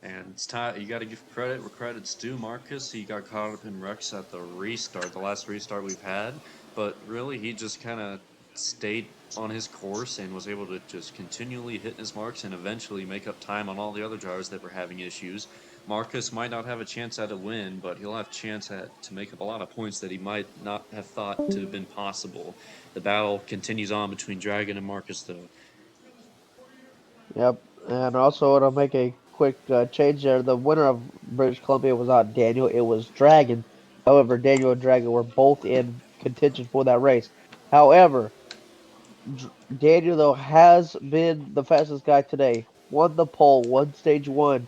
And it's time, you got to give credit where credit's due. Marcus, he got caught up in wrecks at the restart, the last restart we've had. But really, he just kind of stayed on his course and was able to just continually hit his marks and eventually make up time on all the other drivers that were having issues. Marcus might not have a chance at a win, but he'll have a chance to make up a lot of points that he might not have thought to have been possible. The battle continues on between Dragon and Marcus, though. Yep. And also, to make a quick change there, the winner of British Columbia was not Daniel, it was Dragon. However, Daniel and Dragon were both in contention for that race. However, Daniel, though, has been the fastest guy today. Won the pole, won stage 1.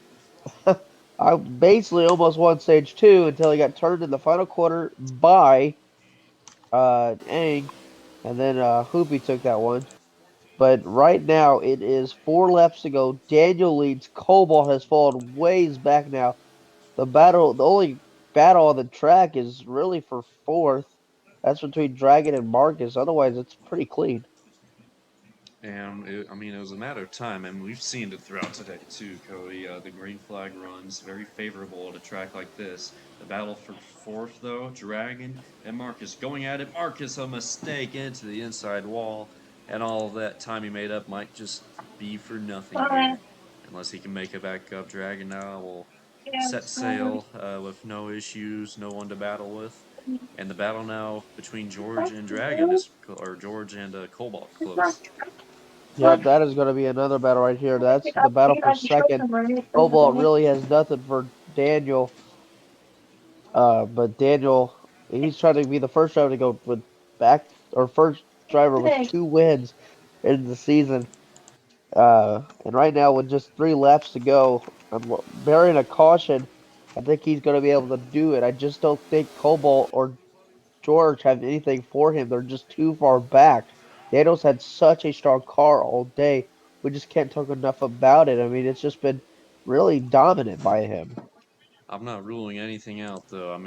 I basically almost won stage 2 until he got turned in the final quarter by Ang, and then Hoopy took that one. But right now, it is 4 laps to go. Daniel leads. Cobalt has fallen ways back now. The only battle on the track is really for 4th. That's between Dragon and Marcus. Otherwise, it's pretty clean. And it was a matter of time, and we've seen it throughout today too, Cody. The green flag runs very favorable at a track like this. The battle for fourth, though, Dragon and Marcus going at it. Marcus a mistake into the inside wall, and all that time he made up might just be for nothing here, unless he can make it back up. Dragon now will set sail with no issues, no one to battle with. And the battle now between George and Dragon is, or George and Cobalt, close. Yep, that is going to be another battle right here. That's the battle for second. Cobalt really has nothing for Daniel. But Daniel, he's trying to be the first driver to go with back or first driver with 2 wins in the season. And right now with just 3 laps to go, bearing a caution, I think he's going to be able to do it. I just don't think Cobalt or George have anything for him. They're just too far back. Daniel's had such a strong car all day. We just can't talk enough about it. I mean, it's just been really dominant by him. I'm not ruling anything out, though.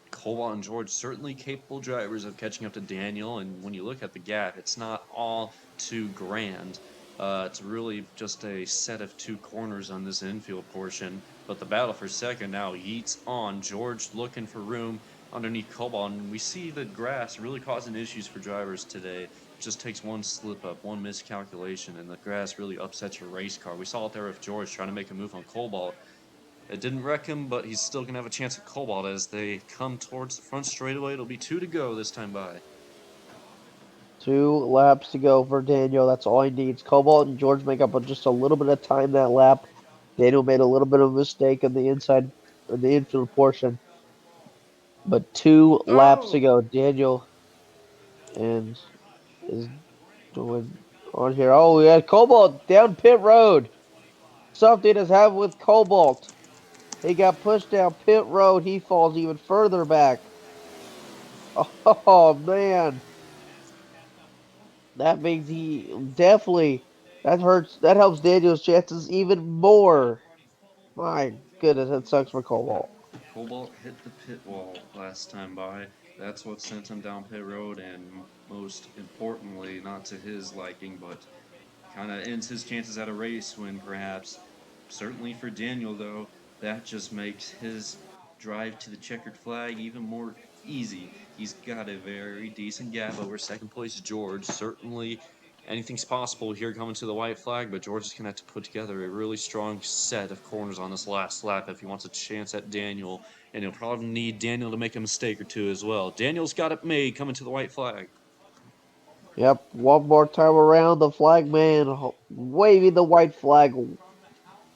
Cobalt and George certainly capable drivers of catching up to Daniel, and when you look at the gap, it's not all too grand. It's really just a set of 2 corners on this infield portion, but the battle for second now heats on. George looking for room underneath Cobalt, and we see the grass really causing issues for drivers today. It just takes one slip up, one miscalculation, and the grass really upsets your race car. We saw it there with George trying to make a move on Cobalt. It didn't wreck him, but he's still going to have a chance at Cobalt as they come towards the front straightaway. It'll be 2 to go this time by. 2 laps to go for Daniel. That's all he needs. Cobalt and George make up on just a little bit of time that lap. Daniel made a little bit of a mistake in the inside, in the infield portion. But 2 laps to Oh! go. Daniel and is doing on here. Oh, we had Cobalt down pit road. Something has happened with Cobalt. He got pushed down pit road. He falls even further back. Oh man, that means he definitely that hurts. That helps Daniel's chances even more. My goodness, that sucks for Cobalt. Cobalt hit the pit wall last time by. That's what sent him down pit road, and most importantly, not to his liking, but kind of ends his chances at a race win, perhaps. Certainly for Daniel, though, that just makes his drive to the checkered flag even more easy. He's got a very decent gap over second place George. Certainly anything's possible here coming to the white flag, but George is going to have to put together a really strong set of corners on this last lap if he wants a chance at Daniel, and he'll probably need Daniel to make a mistake or two as well. Daniel's got it made coming to the white flag. Yep, one more time around the flag man waving the white flag.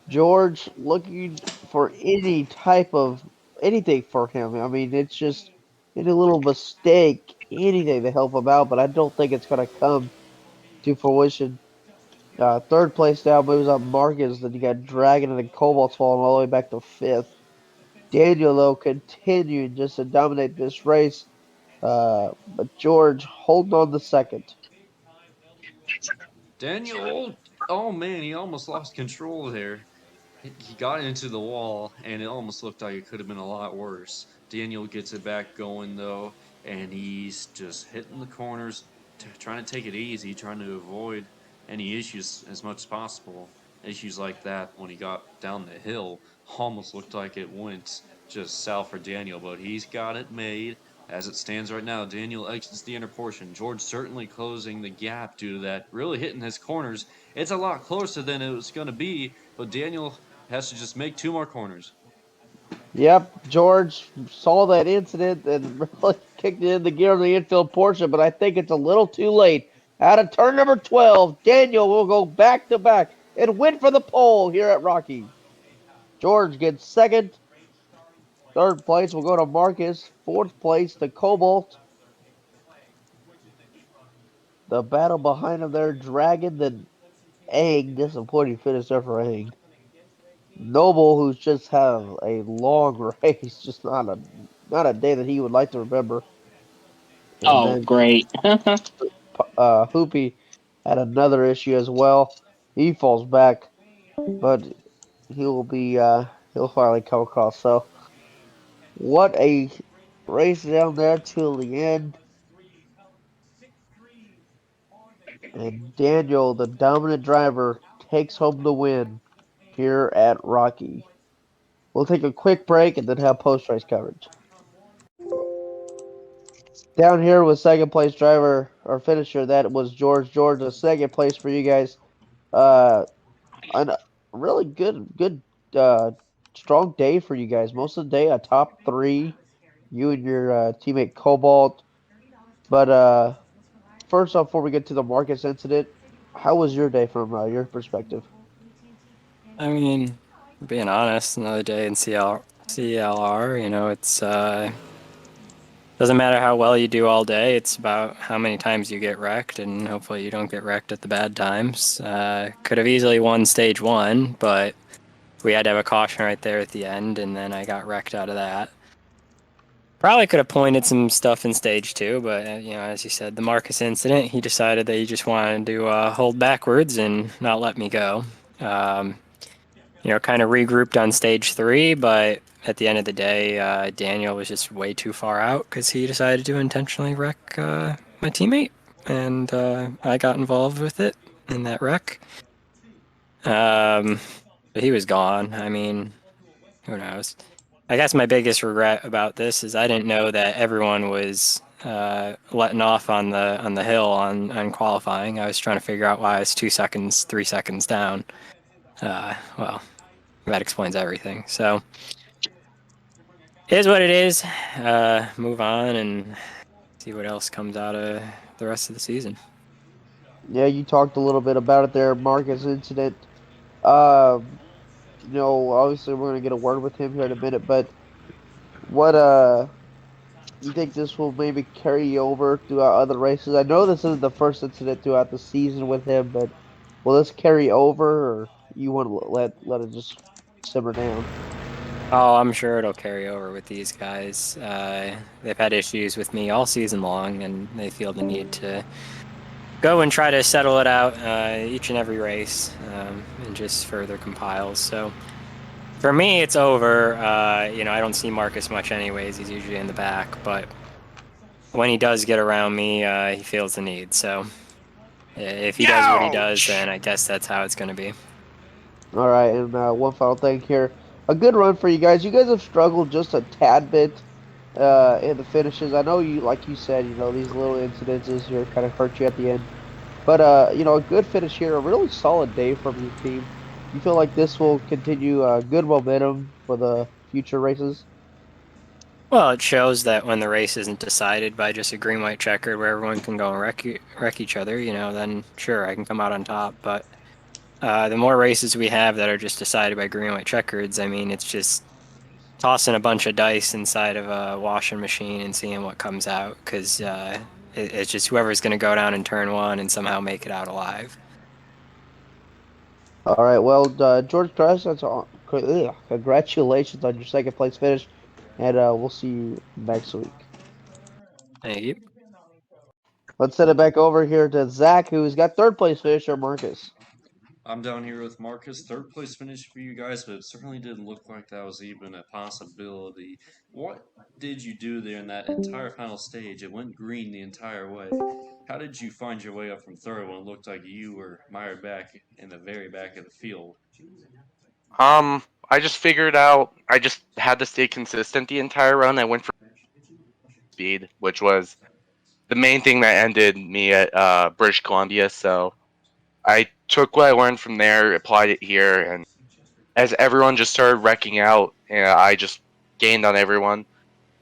George looking for any type of anything for him. I mean, it's just any little mistake, anything to help him out, but I don't think it's going to come to fruition. Third place now moves up Marcus. Then you got Dragon and then Cobalt's falling all the way back to fifth. Daniel, though, continuing just to dominate this race. But George holding on the second. Daniel, oh man, he almost lost control there. He got into the wall, and it almost looked like it could have been a lot worse. Daniel gets it back going, though, and he's just hitting the corners, trying to take it easy, trying to avoid any issues as much as possible. Issues like that when he got down the hill almost looked like it went just south for Daniel, but he's got it made. As it stands right now, Daniel exits the inner portion. George certainly closing the gap due to that, really hitting his corners. It's a lot closer than it was going to be, but Daniel has to just make 2 more corners. Yep, George saw that incident and really kicked it in the gear on the infield portion, but I think it's a little too late. Out of turn number 12, Daniel will go back to back and win for the pole here at Rockies. George gets second. Third place will go to Marcus. Fourth place to Cobalt. The battle behind him there, Dragon, then Egg. Disappointing finish there for Egg. Noble, who's just had a long race, just not a day that he would like to remember. And Oh, then great. Hoopy had another issue as well. He falls back, but he'll finally come across. So what a race down there till the end. And Daniel, the dominant driver, takes home the win here at Rocky. We'll take a quick break and then have post-race coverage. Down here with second place driver or finisher, that was George. George, a second place for you guys. Uh, a really good, uh, strong day for you guys. Most of the day, a top three. You and your teammate Cobalt. But first off, before we get to the Marcus incident, how was your day from your perspective? I mean, being honest, another day in CLR, it's doesn't matter how well you do all day. It's about how many times you get wrecked, and hopefully you don't get wrecked at the bad times. Could have easily won stage one, but we had to have a caution right there at the end, and then I got wrecked out of that. Probably could have pointed some stuff in stage two, but as you said, the Marcus incident, he decided that he just wanted to hold backwards and not let me go. Um, kind of regrouped on stage three, but at the end of the day, Daniel was just way too far out because he decided to intentionally wreck my teammate, and I got involved with it in that wreck. But he was gone. I mean, who knows? I guess my biggest regret about this is I didn't know that everyone was letting off on the hill on qualifying. I was trying to figure out why I was 2 seconds, 3 seconds down. Well, that explains everything. So it is what it is. Move on and see what else comes out of the rest of the season. Yeah, you talked a little bit about it there, Marcus incident. Um, obviously we're gonna get a word with him here in a minute, but what you think this will maybe carry over throughout other races? I know this isn't the first incident throughout the season with him, but will this carry over, or you want to let it just simmer down? Oh, I'm sure it'll carry over with these guys. They've had issues with me all season long, and they feel the need to go and try to settle it out each and every race and just further compiles. So for me, it's over. I don't see Marcus much anyways. He's usually in the back, but when he does get around me, he feels the need. So if he does what he does, then I guess that's how it's going to be. All right, and one final thing here. A good run for you guys. You guys have struggled just a tad bit in the finishes. I know you, like you said, these little incidences here kind of hurt you at the end. But a good finish here, a really solid day from your team. You feel like this will continue good momentum for the future races? Well, it shows that when the race isn't decided by just a green-white checkered where everyone can go and wreck each other, then sure, I can come out on top. But the more races we have that are just decided by green-white checkers, I mean, it's just tossing a bunch of dice inside of a washing machine and seeing what comes out, because it's just whoever's going to go down in turn one and somehow make it out alive. All right, well, George Kress, congratulations on your second place finish, and we'll see you next week. Thank you. Let's send it back over here to Zach, who's got third place finisher Marcus. I'm down here with Marcus. Third place finish for you guys, but it certainly didn't look like that was even a possibility. What did you do there in that entire final stage? It went green the entire way. How did you find your way up from third when it looked like you were mired back in the very back of the field? I just figured out I just had to stay consistent the entire run. I went for speed, which was the main thing that ended me at British Columbia. So I took what I learned from there, applied it here, and as everyone just started wrecking out, I just gained on everyone.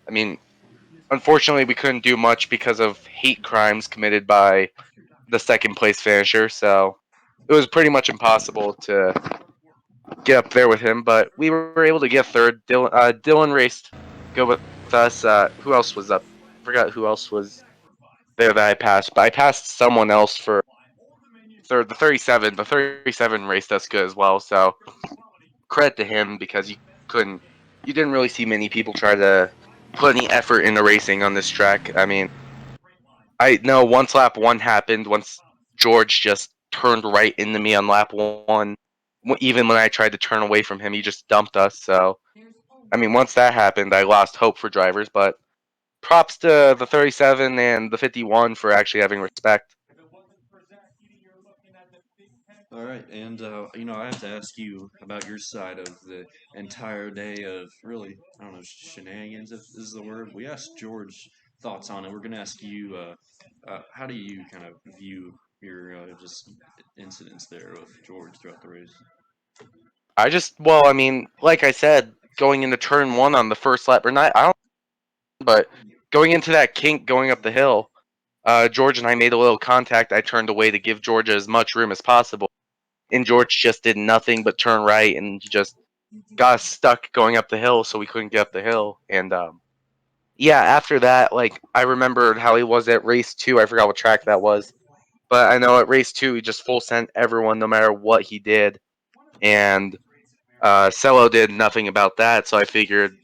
I mean, unfortunately, we couldn't do much because of hate crimes committed by the second place finisher. So it was pretty much impossible to get up there with him, but we were able to get third. Dylan raced good with us. Who else was up? I forgot who else was there that I passed, but I passed someone else for third. The 37. The 37 raced us good as well. So credit to him because you didn't really see many people try to put any effort into racing on this track. I mean, I know once lap one happened, once George just turned right into me on lap one. Even when I tried to turn away from him, he just dumped us. So, I mean, once that happened, I lost hope for drivers. But props to the 37 and the 51 for actually having respect. All right, and I have to ask you about your side of the entire day of really, I don't know, shenanigans, if this is the word. We asked George thoughts on it. We're going to ask you, how do you kind of view your just incidents there with George throughout the race? Well, I mean, like I said, going into turn one on the first lap, or not, I don't, but going into that kink going up the hill, George and I made a little contact. I turned away to give George as much room as possible, and George just did nothing but turn right, and he just got us stuck going up the hill, so we couldn't get up the hill. And yeah, after that, like I remembered how he was at race two. I forgot what track that was, but I know at race two he just full sent everyone no matter what he did, and Cello did nothing about that. So I figured,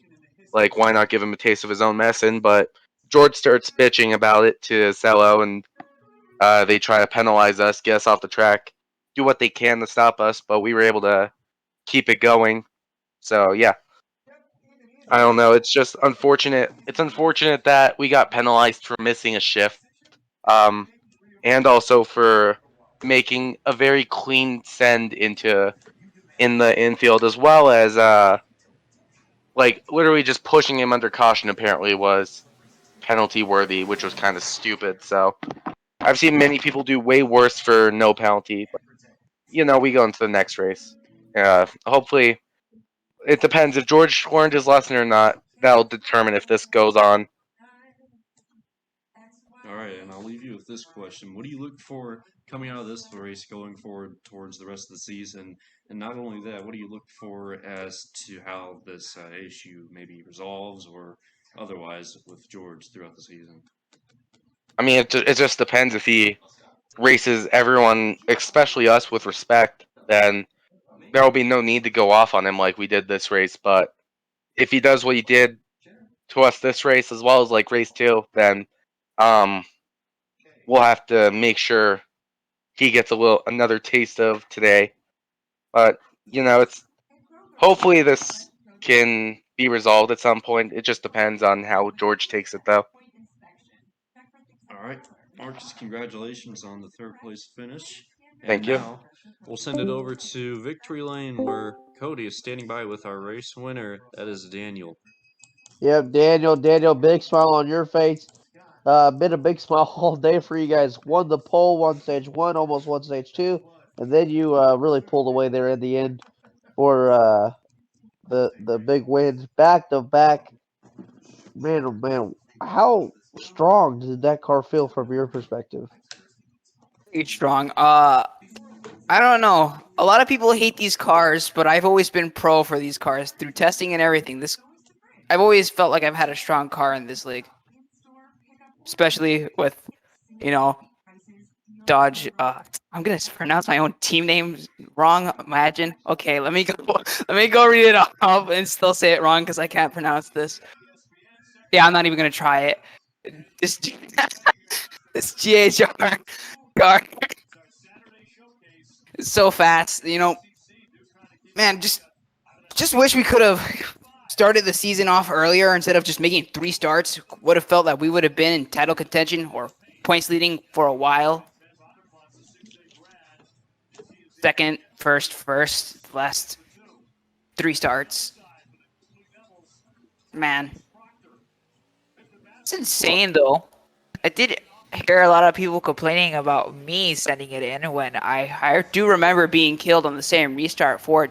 like, why not give him a taste of his own medicine? But George starts bitching about it to Cello, and they try to penalize us, get us off the track, do what they can to stop us, but we were able to keep it going. So yeah, I don't know. It's just unfortunate. It's unfortunate that we got penalized for missing a shift, um, and also for making a very clean send into in the infield, as well as like literally just pushing him under caution. Apparently was penalty worthy, which was kind of stupid. So I've seen many people do way worse for no penalty, but we go into the next race. Hopefully, it depends if George learned his lesson or not. That'll determine if this goes on. All right, and I'll leave you with this question. What do you look for coming out of this race going forward towards the rest of the season? And not only that, what do you look for as to how this issue maybe resolves or otherwise with George throughout the season? I mean, it just depends if he races everyone, especially us, with respect. Then there will be no need to go off on him like we did this race. But if he does what he did to us this race as well as like race two, then um, we'll have to make sure he gets another taste of today. But it's hopefully this can be resolved at some point. It just depends on how George takes it, though. All right, Marcus, congratulations on the third place finish. And Thank you. now we'll send it over to Victory Lane where Cody is standing by with our race winner. That is Daniel. Yep, Daniel, big smile on your face. Been a big smile all day for you guys. Won the pole, won stage one, almost won stage two, and then you really pulled away there in the end for the big wins back to back. Man, oh man, how strong did that car feel from your perspective? Pretty strong. I don't know. A lot of people hate these cars, but I've always been pro for these cars through testing and everything. I've always felt like I've had a strong car in this league, especially with, you know, Dodge. I'm gonna pronounce my own team name wrong. Imagine. Okay, let me go. Let me go read it off and still say it wrong because I can't pronounce this. Yeah, I'm not even gonna try it. This this GHR car is so fast. Man, just wish we could have started the season off earlier instead of just making 3 starts. Would have felt that we would have been in title contention or points leading for a while. Second, first, last 3 starts. Man, it's insane though. I did hear a lot of people complaining about me sending it in when I do remember being killed on the same restart 4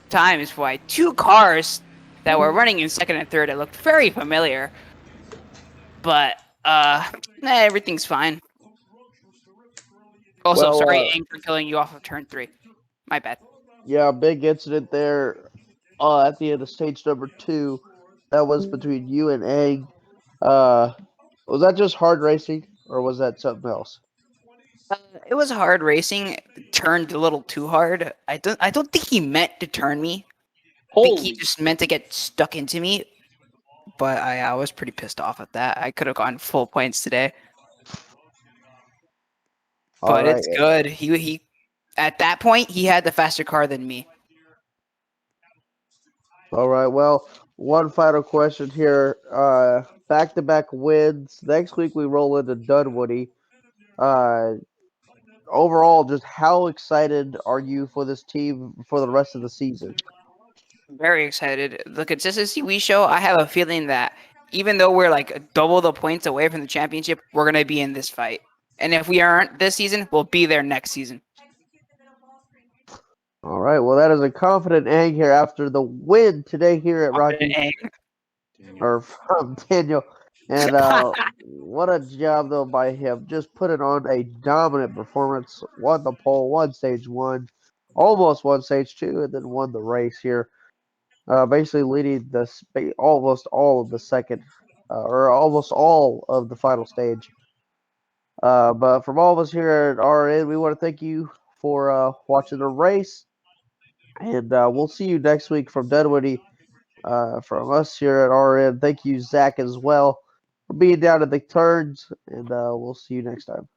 times by 2 cars that were running in second and third. It looked very familiar, but everything's fine. Also, Well, sorry, Aang, for killing you off of turn 3. My bad. yeah, big incident there at the end of stage number 2. That was between you and Egg. Was that just hard racing, or was that something else? It was hard racing. It turned a little too hard. I don't think he meant to turn me. I think he just meant to get stuck into me. But I was pretty pissed off at that. I could have gone full points today. All But right. it's good. He at that point he had the faster car than me. All right. Well, one final question here. Back-to-back wins. Next week we roll into Dunwoody. overall, just how excited are you for this team for the rest of the season? Very excited. The consistency we show, I have a feeling that even though we're like double the points away from the championship, we're gonna be in this fight. And if we aren't this season, we'll be there next season. All right. Well, that is a confident Ang here after the win today here at Rockies, or from Daniel. And what a job though by him, just putting on a dominant performance. Won the pole, won stage one, almost won stage two, and then won the race here. Basically leading almost all of the second, or almost all of the final stage. But from all of us here at RRN, we want to thank you for watching the race, and we'll see you next week from Dunwoody. From us here at RRN, thank you, Zach, as well, for being down at the turns, and we'll see you next time.